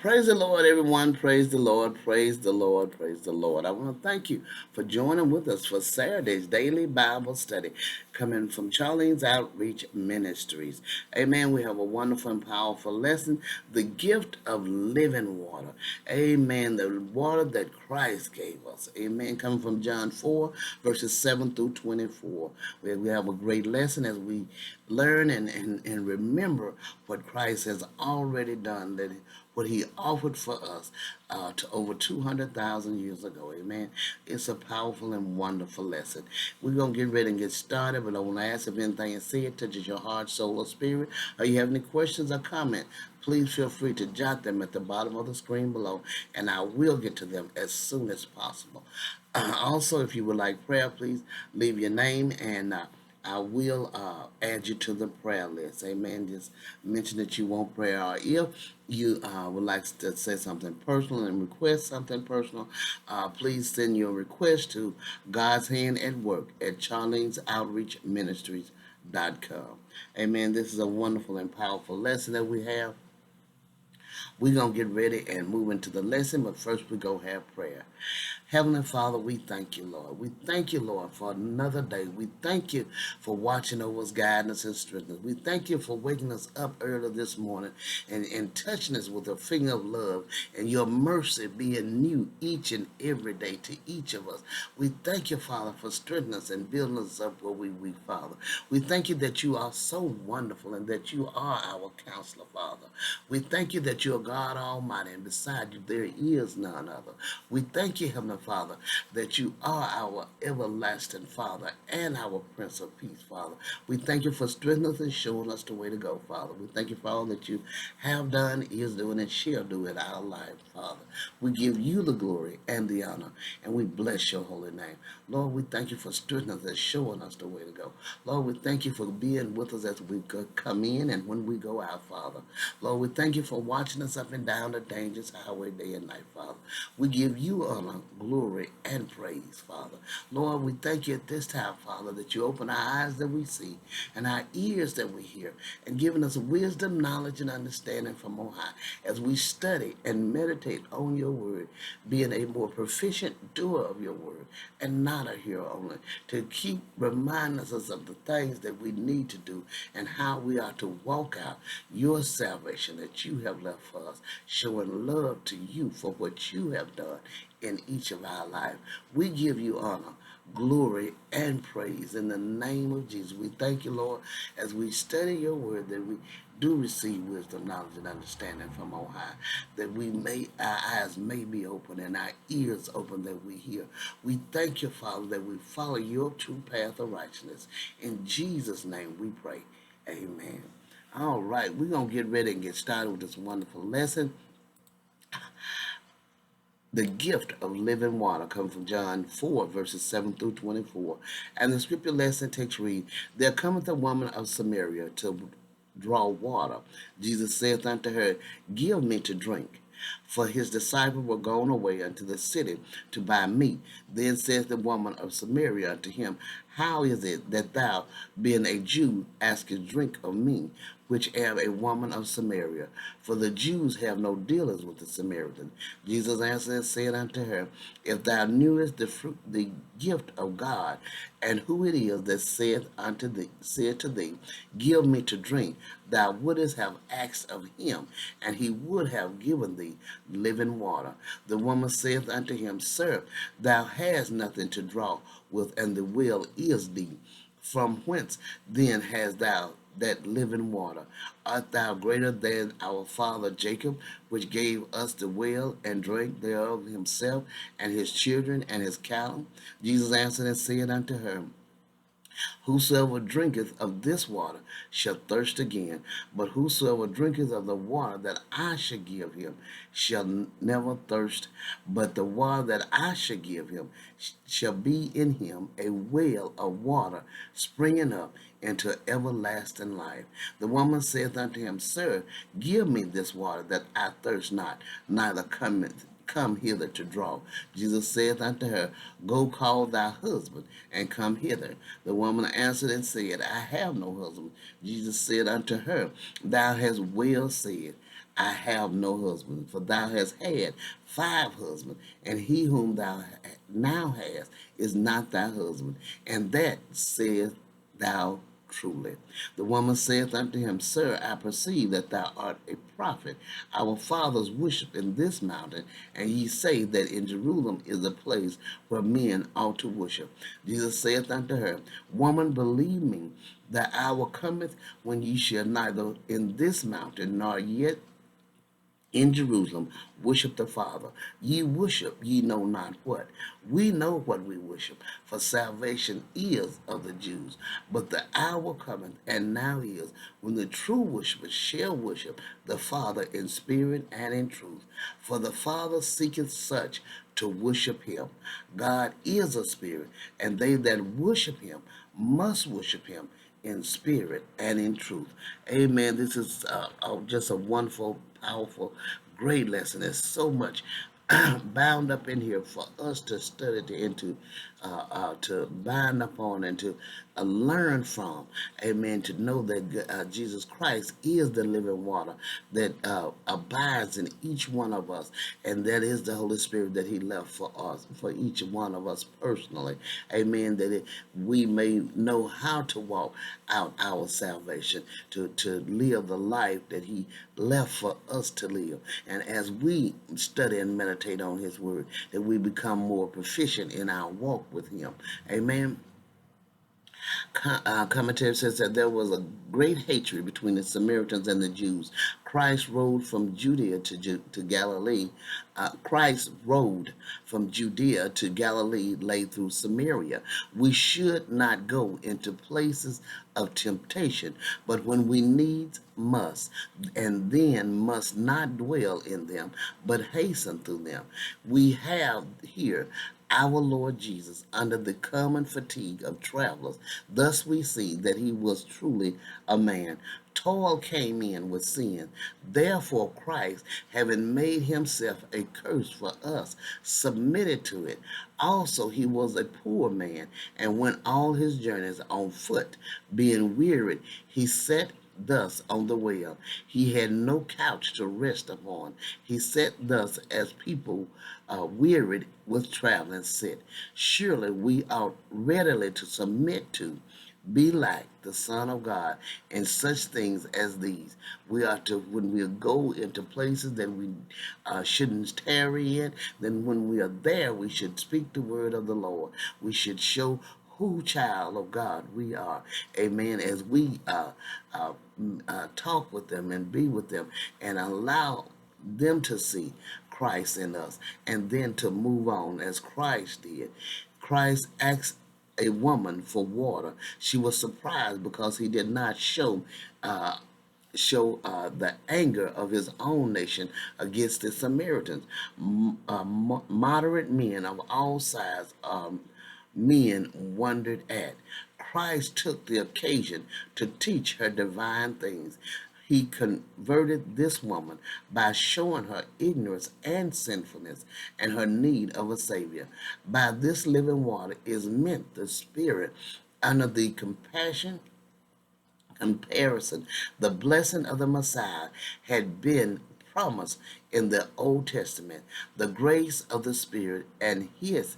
Praise the Lord, everyone. Praise the Lord. Praise the Lord. Praise the Lord. I want to thank you for joining with us for Saturday's daily Bible study coming from Charlene's Outreach Ministries. Amen. We have a wonderful and powerful lesson, the gift of living water. Amen. The water that Christ gave us. Amen. Coming from John 4, verses 7 through 24. We have a great lesson as we learn and remember what Christ has already done, that what he offered for us to over 200,000 years ago. Amen. It's a powerful and wonderful lesson. We're going to get ready and get started, but I want to ask if anything is said touches your heart, soul, or spirit, or you have any questions or comments, please feel free to jot them at the bottom of the screen below, and I will get to them as soon as possible. Also, if you would like prayer, please leave your name and I will add you to the prayer list. Amen. Just mention that you want prayer, or if you would like to say something personal and request something personal, please send your request to God's Hand at Work at Charlene's Outreach Ministries.com. Amen. This is a wonderful and powerful lesson that we have. We're going to get ready and move into the lesson, but first we're going to have prayer. Heavenly Father, we thank you, Lord. We thank you, Lord, for another day. We thank you for watching over us, guiding us, and strengthening us. We thank you for waking us up early this morning and touching us with a finger of love and your mercy being new each and every day to each of us. We thank you, Father, for strengthening us and building us up where we weak, Father. We thank you that you are so wonderful and that you are our counselor, Father. We thank you that you are God Almighty, and beside you there is none other. We thank you, Heavenly Father, that you are our everlasting Father and our Prince of Peace, Father. We thank you for strengthening us and showing us the way to go, Father. We thank you for all that you have done, is doing, and shall do in our life, Father. We give you the glory and the honor, and we bless your holy name. Lord, we thank you for strengthening us and showing us the way to go. Lord, we thank you for being with us as we come in and when we go out, Father. Lord, we thank you for watching us up and down the dangerous highway day and night, Father. We give you honor, glory, and praise, Father. Lord, we thank you at this time, Father, that you open our eyes that we see and our ears that we hear, and giving us wisdom, knowledge, and understanding from on high as we study and meditate on your word, being a more proficient doer of your word and not a hearer only, to keep reminding us of the things that we need to do and how we are to walk out your salvation that you have left for us, showing love to you for what you have done in each of our lives. We give you honor, glory, and praise in the name of Jesus. We thank you, Lord, as we study your word, that we do receive wisdom, knowledge, and understanding from on high, that our eyes may be open and our ears open that we hear. We thank you, Father, that we follow your true path of righteousness. In Jesus' name we pray. Amen. All right, we're going to get ready and get started with this wonderful lesson. The gift of living water comes from John 4, verses 7 through 24. And the scripture lesson takes read, There cometh a woman of Samaria to draw water. Jesus saith unto her, Give me to drink. For his disciples were gone away unto the city to buy meat. Then saith the woman of Samaria unto him, How is it that thou, being a Jew, askest drink of me, which am a woman of Samaria? For the Jews have no dealings with the Samaritans. Jesus answered and said unto her, If thou knewest the gift of God, and who it is that said to thee, Give me to drink, thou wouldest have asked of him, and he would have given thee living water. The woman saith unto him, Sir, thou hast nothing to draw with, and the well is deep. From whence then hast thou that living water? Art thou greater than our father Jacob, which gave us the well, and drank thereof himself, and his children, and his cattle? Jesus answered and said unto her, Whosoever drinketh of this water shall thirst again, but whosoever drinketh of the water that I shall give him shall never thirst, but the water that I shall give him shall be in him a well of water springing up into everlasting life. The woman saith unto him, Sir, give me this water that I thirst not, neither cometh come hither to draw. Jesus saith unto her, Go call thy husband, and come hither. The woman answered and said, I have no husband. Jesus said unto her, Thou hast well said, I have no husband, for thou hast had 5 husbands, and he whom thou now hast is not thy husband, and that saith thou truly. The woman saith unto him, Sir, I perceive that thou art a prophet. Our fathers worshipped in this mountain, and ye say that in Jerusalem is a place where men ought to worship. Jesus saith unto her, Woman, believe me, the hour cometh when ye shall neither in this mountain nor yet in Jerusalem worship the Father. Ye worship ye know not what. We know what we worship, for salvation is of the Jews. But the hour cometh, and now is, when the true worshipers shall worship the Father in spirit and in truth. For the Father seeketh such to worship him. God is a spirit, and they that worship him must worship him in spirit and in truth. Amen. This is just a wonderful, powerful, great lesson. There's so much bound up in here for us to study to bind up on and to learn from. Amen. To know that Jesus Christ is the living water that abides in each one of us, and that is the Holy Spirit that He left for us, for each one of us personally. Amen. That we may know how to walk out our salvation, to live the life that He left for us to live. And as we study and meditate on His Word, that we become more proficient in our walk with Him. Amen. Commentary says that there was a great hatred between the Samaritans and the Jews. Christ rode from Judea to Galilee. Christ rode from Judea to Galilee, lay through Samaria. We should not go into places of temptation, but when we needs must, and then must not dwell in them, but hasten through them. We have here our Lord Jesus under the common fatigue of travelers. Thus we see that he was truly a man. Toil came in with sin. Therefore Christ, having made himself a curse for us, submitted to it. Also he was a poor man, and went all his journeys on foot. Being wearied, he sat thus on the well. He had no couch to rest upon. He sat thus as people wearied with traveling sit. Surely we ought readily to submit to, be like the Son of God in such things as these. We are to, when we go into places that we shouldn't tarry in, then when we are there, we should speak the word of the Lord. We should show who child of God we are. Amen. As we talk with them and be with them and allow them to see Christ in us, and then to move on as Christ did. Christ asked a woman for water. She was surprised because he did not show the anger of his own nation against the Samaritans. Moderate men of all sides, men wondered at. Christ took the occasion to teach her divine things. He converted this woman by showing her ignorance and sinfulness and her need of a Savior. By this living water is meant the Spirit under the comparison. The blessing of the Messiah had been promised in the Old Testament. The grace of the Spirit and His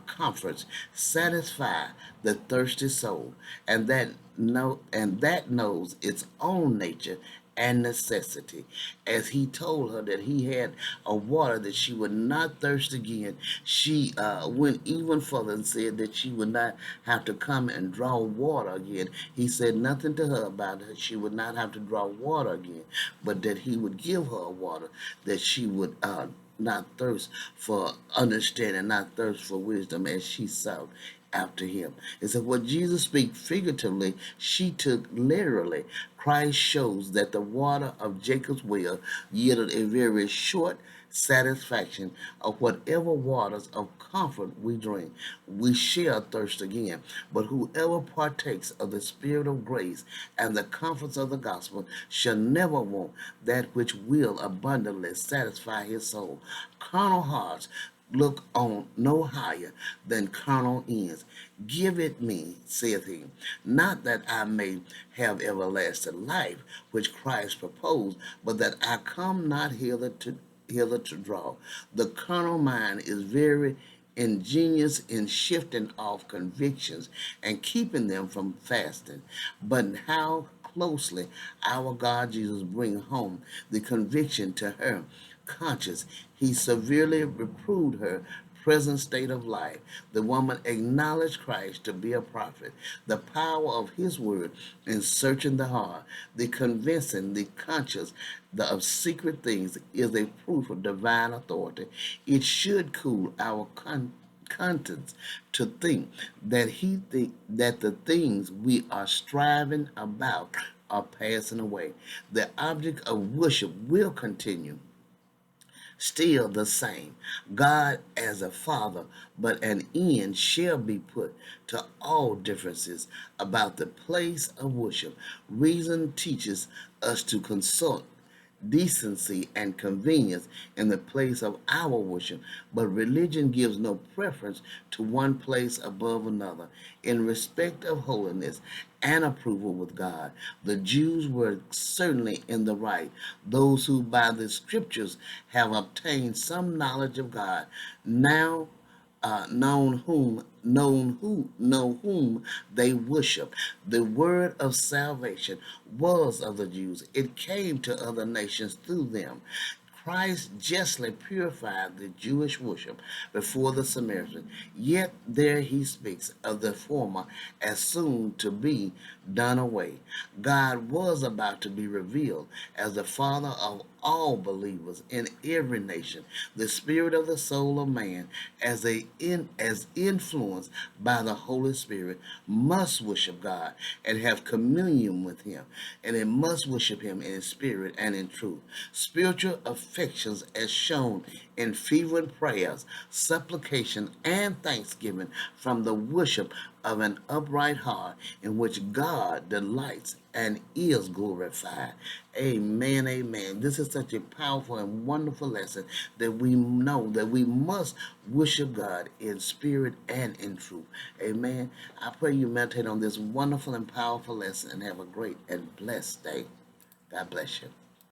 comforts satisfy the thirsty soul, and that knows its own nature and necessity. As he told her that he had a water that she would not thirst again, she went even further and said that she would not have to come and draw water again. He said nothing to her about it. She would not have to draw water again, but that he would give her water that she would not thirst for understanding, not thirst for wisdom as she sought after him. It said, what Jesus speak figuratively, she took literally. Christ shows that the water of Jacob's well yielded a very short satisfaction of whatever waters of comfort we drink. We shall thirst again. But whoever partakes of the Spirit of grace and the comforts of the gospel shall never want that which will abundantly satisfy his soul. Carnal hearts look on no higher than carnal ends. Give it me, saith he, not that I may have everlasting life, which Christ proposed, but that I come not hither to draw. The carnal mind is very ingenious in shifting off convictions and keeping them from fasting. But how closely our God Jesus bring home the conviction to her conscience. He severely reproved her present state of life. The woman acknowledged Christ to be a prophet. The power of his word in searching the heart, the convincing the conscience of secret things is a proof of divine authority. It should cool our conscience to think that that the things we are striving about are passing away. The object of worship will continue still the same. God as a father, but an end shall be put to all differences about the place of worship. Reason teaches us to consult decency and convenience in the place of our worship, but religion gives no preference to one place above another. In respect of holiness and approval with God, the Jews were certainly in the right. Those who by the scriptures have obtained some knowledge of God, now know whom they worship. The word of salvation was of the Jews. It came to other nations through them. Christ justly purified the Jewish worship before the Samaritans. Yet there he speaks of the former as soon to be done away. God was about to be revealed as the Father of all believers in every nation. The spirit of the soul of man, as influenced by the Holy Spirit, must worship God and have communion with him, and it must worship him in spirit and in truth. Spiritual affections as shown in fervent prayers, supplication, and thanksgiving from the worship of an upright heart in which God delights and is glorified. Amen, amen. This is such a powerful and wonderful lesson that we know that we must worship God in spirit and in truth. Amen. I pray you meditate on this wonderful and powerful lesson and have a great and blessed day. God bless you.